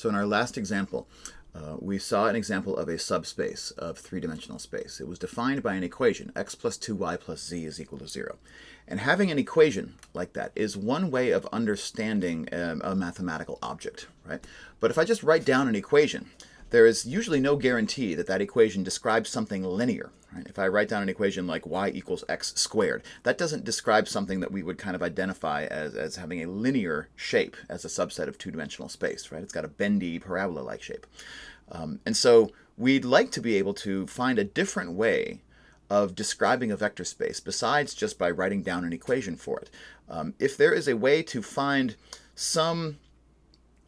So in our last example, we saw an example of a subspace of three-dimensional space. It was defined by an equation, x plus 2y plus z is equal to 0. And having an equation like that is one way of understanding a mathematical object, right? But if I just write down an equation, there is usually no guarantee that that equation describes something linear. Right? If I write down an equation like y equals x squared, that doesn't describe something that we would kind of identify as having a linear shape as a subset of two-dimensional space. Right? It's got a bendy parabola-like shape. And so we'd like to be able to find a different way of describing a vector space besides just by writing down an equation for it. If there is a way to find some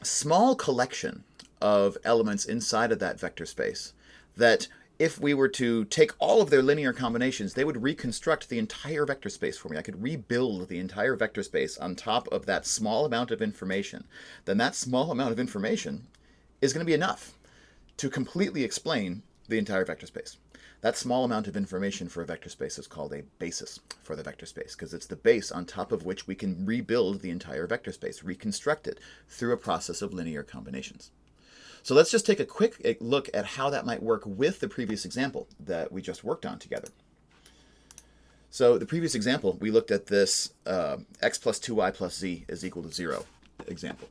small collection of elements inside of that vector space that if we were to take all of their linear combinations, they would reconstruct the entire vector space for me. I could rebuild the entire vector space on top of that small amount of information. Then that small amount of information is going to be enough to completely explain the entire vector space. That small amount of information for a vector space is called a basis for the vector space, because it's the base on top of which we can rebuild the entire vector space, reconstruct it through a process of linear combinations. So let's just take a quick look at how that might work with the previous example that we just worked on together. So the previous example, we looked at this x plus 2y plus z is equal to 0 example.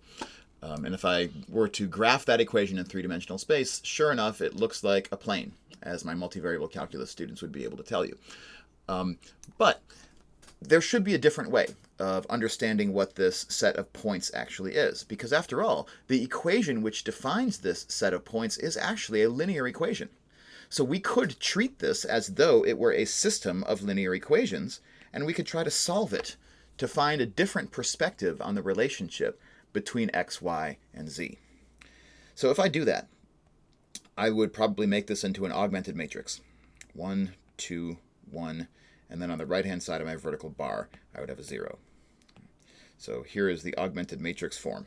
And if I were to graph that equation in three-dimensional space, sure enough, it looks like a plane, as my multivariable calculus students would be able to tell you. But there should be a different way of understanding what this set of points actually is, because after all, the equation which defines this set of points is actually a linear equation. So we could treat this as though it were a system of linear equations, and we could try to solve it to find a different perspective on the relationship between x, y, and z. So if I do that, I would probably make this into an augmented matrix. 1, 2, 1, and then on the right-hand side of my vertical bar, I would have a 0. So here is the augmented matrix form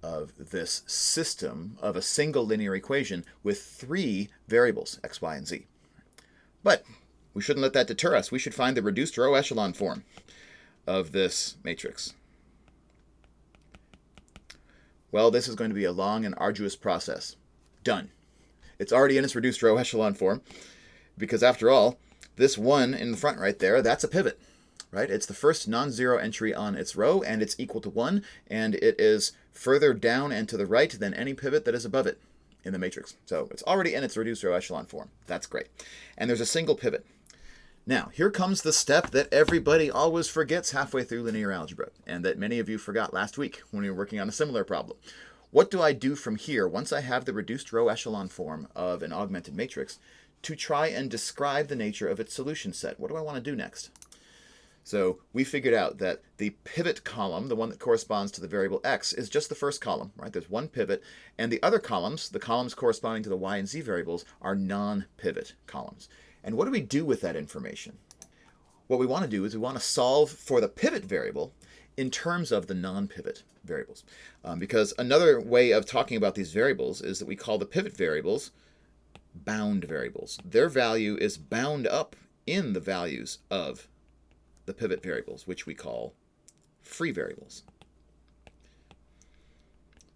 of this system of a single linear equation with 3 variables, x, y, and z. But we shouldn't let that deter us. We should find the reduced row echelon form of this matrix. Well, this is going to be a long and arduous process. Done. It's already in its reduced row echelon form, because after all, this 1 in the front right there, that's a pivot, right? It's the first non-zero entry on its row, and it's equal to 1, and it is further down and to the right than any pivot that is above it in the matrix. So it's already in its reduced row echelon form. That's great. And there's a single pivot. Now, here comes the step that everybody always forgets halfway through linear algebra, and that many of you forgot last week when we were working on a similar problem. What do I do from here once I have the reduced row echelon form of an augmented matrix to try and describe the nature of its solution set? What do I want to do next? So we figured out that the pivot column, the one that corresponds to the variable x, is just the first column, right? There's one pivot, and the other columns, the columns corresponding to the y and z variables, are non-pivot columns. And what do we do with that information? What we want to do is we want to solve for the pivot variable in terms of the non-pivot variables. Because another way of talking about these variables is that we call the pivot variables bound variables. Their value is bound up in the values of the pivot variables, which we call free variables.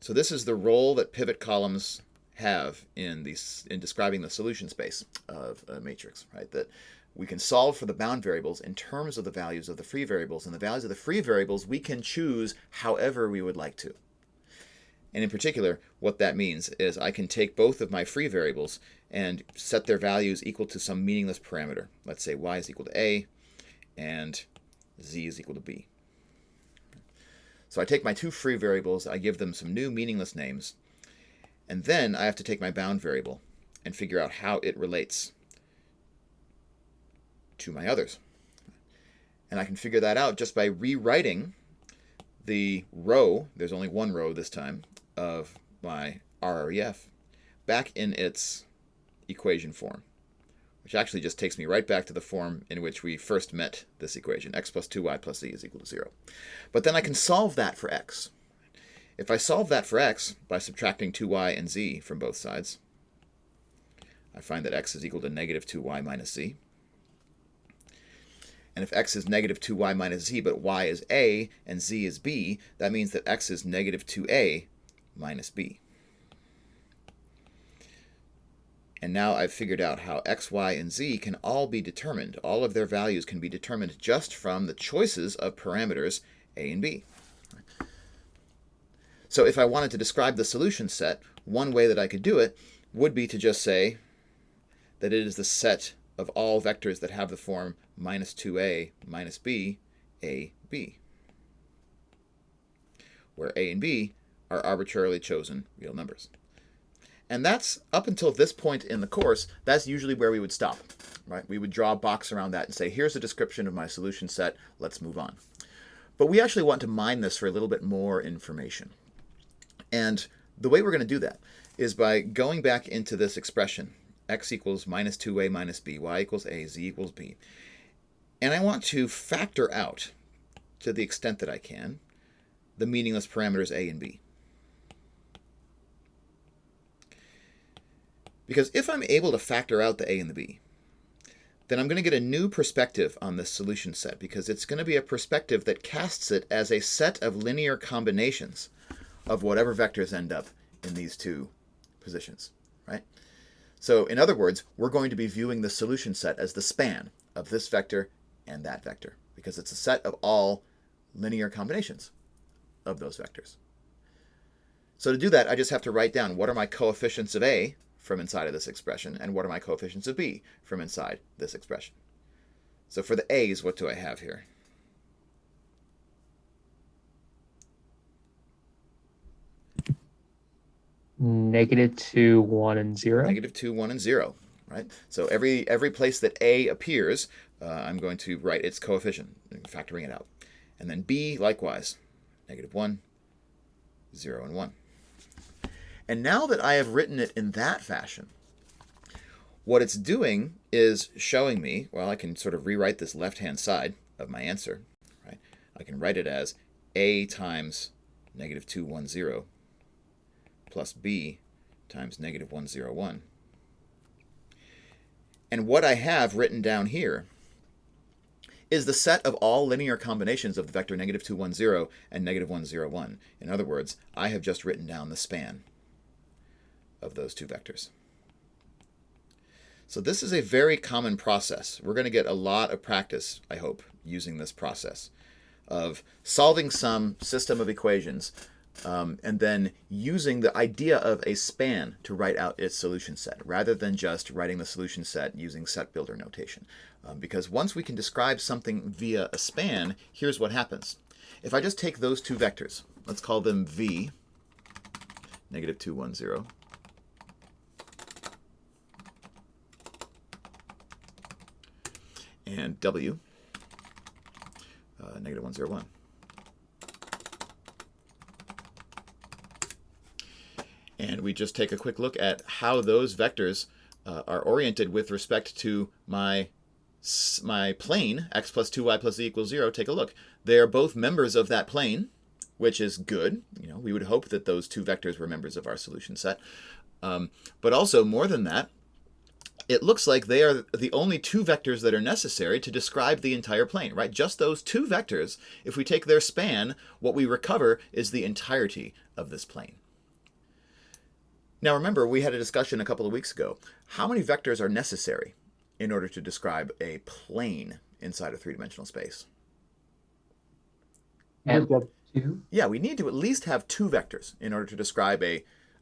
So this is the role that pivot columns have in describing the solution space of a matrix, right? That we can solve for the bound variables in terms of the values of the free variables, and the values of the free variables we can choose however we would like to. And in particular, what that means is I can take both of my free variables and set their values equal to some meaningless parameter. Let's say y is equal to a and z is equal to b. So I take my 2 free variables, I give them some new meaningless names, and then I have to take my bound variable and figure out how it relates to my others. And I can figure that out just by rewriting the row, there's only one row this time, of my RREF back in its equation form, which actually just takes me right back to the form in which we first met this equation, x plus 2y plus z is equal to 0. But then I can solve that for x. If I solve that for x by subtracting 2y and z from both sides, I find that x is equal to negative 2y minus z. And if x is negative 2y minus z, but y is a and z is b, that means that x is negative 2a minus b. And now I've figured out how x, y, and z can all be determined. All of their values can be determined just from the choices of parameters a and b. So if I wanted to describe the solution set, one way that I could do it would be to just say that it is the set of all vectors that have the form minus 2a minus b, a, b, where a and b are arbitrarily chosen real numbers. And that's, up until this point in the course, that's usually where we would stop, right? We would draw a box around that and say, here's a description of my solution set, let's move on. But we actually want to mine this for a little bit more information. And the way we're going to do that is by going back into this expression, x equals minus 2a minus b, y equals a, z equals b. And I want to factor out, to the extent that I can, the meaningless parameters a and b. Because if I'm able to factor out the a and the b, then I'm going to get a new perspective on this solution set, because it's going to be a perspective that casts it as a set of linear combinations of whatever vectors end up in these two positions, right? So in other words, we're going to be viewing the solution set as the span of this vector and that vector, because it's a set of all linear combinations of those vectors. So to do that, I just have to write down what are my coefficients of a from inside of this expression, and what are my coefficients of b from inside this expression. So for the a's, what do I have here? -2, 1, and 0. -2, 1, and 0, right? So every place that a appears, I'm going to write its coefficient, factoring it out. And then b, likewise, -1, 0, and 1. And now that I have written it in that fashion, what it's doing is showing me, well, I can sort of rewrite this left-hand side of my answer, right? I can write it as a times -2, 1, 0 plus b times -1, 0, 1. And what I have written down here is the set of all linear combinations of the vector -2, 1, 0 and -1, 0, 1. In other words, I have just written down the span of those two vectors. So this is a very common process. We're going to get a lot of practice, I hope, using this process of solving some system of equations and then using the idea of a span to write out its solution set, rather than just writing the solution set using set builder notation. Because once we can describe something via a span, here's what happens. If I just take those two vectors, let's call them v, -2, 1, 0, and w, -1, 0, 1. And we just take a quick look at how those vectors are oriented with respect to my plane, x plus 2y plus z equals 0. Take a look. They are both members of that plane, which is good. You know, we would hope that those two vectors were members of our solution set. But also, more than that, it looks like they are the only two vectors that are necessary to describe the entire plane, right? Just those two vectors, if we take their span, what we recover is the entirety of this plane. Now remember, we had a discussion a couple of weeks ago. How many vectors are necessary in order to describe a plane inside a three-dimensional space? And 2. Yeah, we need to at least have two vectors in order to describe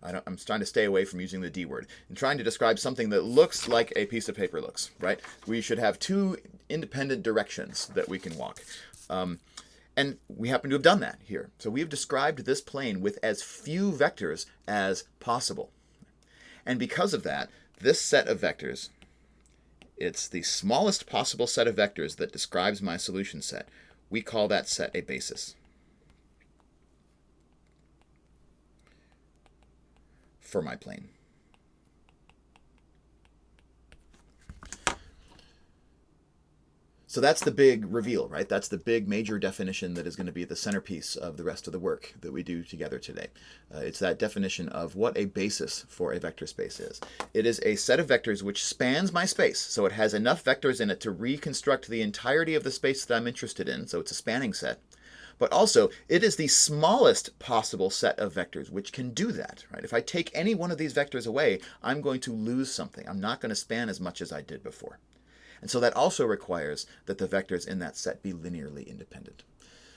I'm trying to stay away from using the D word. I'm trying to describe something that looks like a piece of paper looks, right? We should have two independent directions that we can walk. And we happen to have done that here. So we have described this plane with as few vectors as possible. And because of that, this set of vectors, it's the smallest possible set of vectors that describes my solution set. We call that set a basis for my plane. So that's the big reveal, right? That's the big major definition that is going to be the centerpiece of the rest of the work that we do together today. It's that definition of what a basis for a vector space is. It is a set of vectors which spans my space, so it has enough vectors in it to reconstruct the entirety of the space that I'm interested in, so it's a spanning set. but also it is the smallest possible set of vectors which can do that, right? If I take any one of these vectors away, I'm going to lose something. I'm not going to span as much as I did before. And so that also requires that the vectors in that set be linearly independent.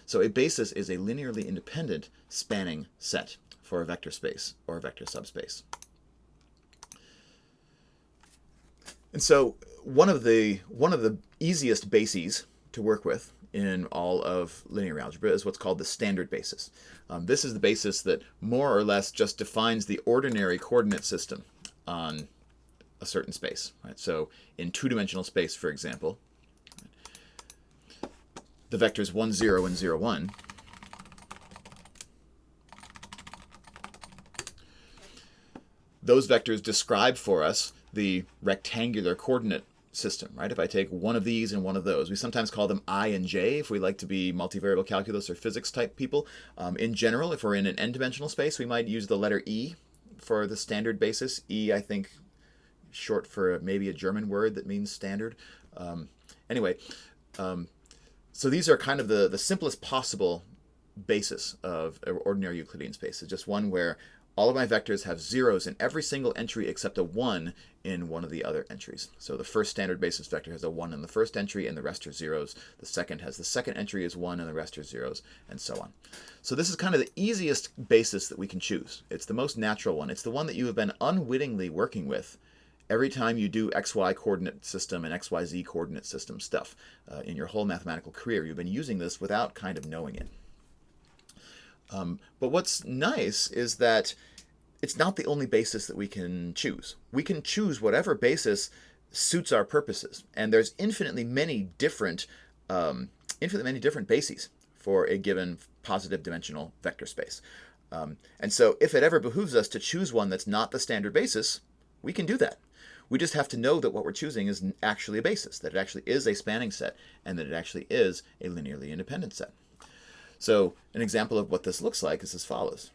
So a basis is a linearly independent spanning set for a vector space or a vector subspace. And so one of the easiest bases to work with in all of linear algebra is what's called the standard basis. This is the basis that more or less just defines the ordinary coordinate system on a certain space. Right? So in two-dimensional space, for example, the vectors 1, 0, and 0, 1 those vectors describe for us the rectangular coordinate system, right? If I take one of these and one of those, we sometimes call them I and J if we like to be multivariable calculus or physics type people. In general, if we're in an n-dimensional space, we might use the letter E for the standard basis. E, I think, short for maybe a German word that means standard. So these are kind of the simplest possible basis of an ordinary Euclidean space. It's just one where all of my vectors have zeros in every single entry except a 1 in one of the other entries. So the first standard basis vector has a 1 in the first entry and the rest are zeros. The second has the second entry is 1 and the rest are zeros, and so on. So this is kind of the easiest basis that we can choose. It's the most natural one. It's the one that you have been unwittingly working with every time you do XY coordinate system and XYZ coordinate system stuff in your whole mathematical career. You've been using this without kind of knowing it. But what's nice is that it's not the only basis that we can choose. We can choose whatever basis suits our purposes, and there's infinitely many different bases for a given positive dimensional vector space. And so if it ever behooves us to choose one that's not the standard basis, we can do that. We just have to know that what we're choosing is actually a basis, that it actually is a spanning set, and that it actually is a linearly independent set. So an example of what this looks like is as follows.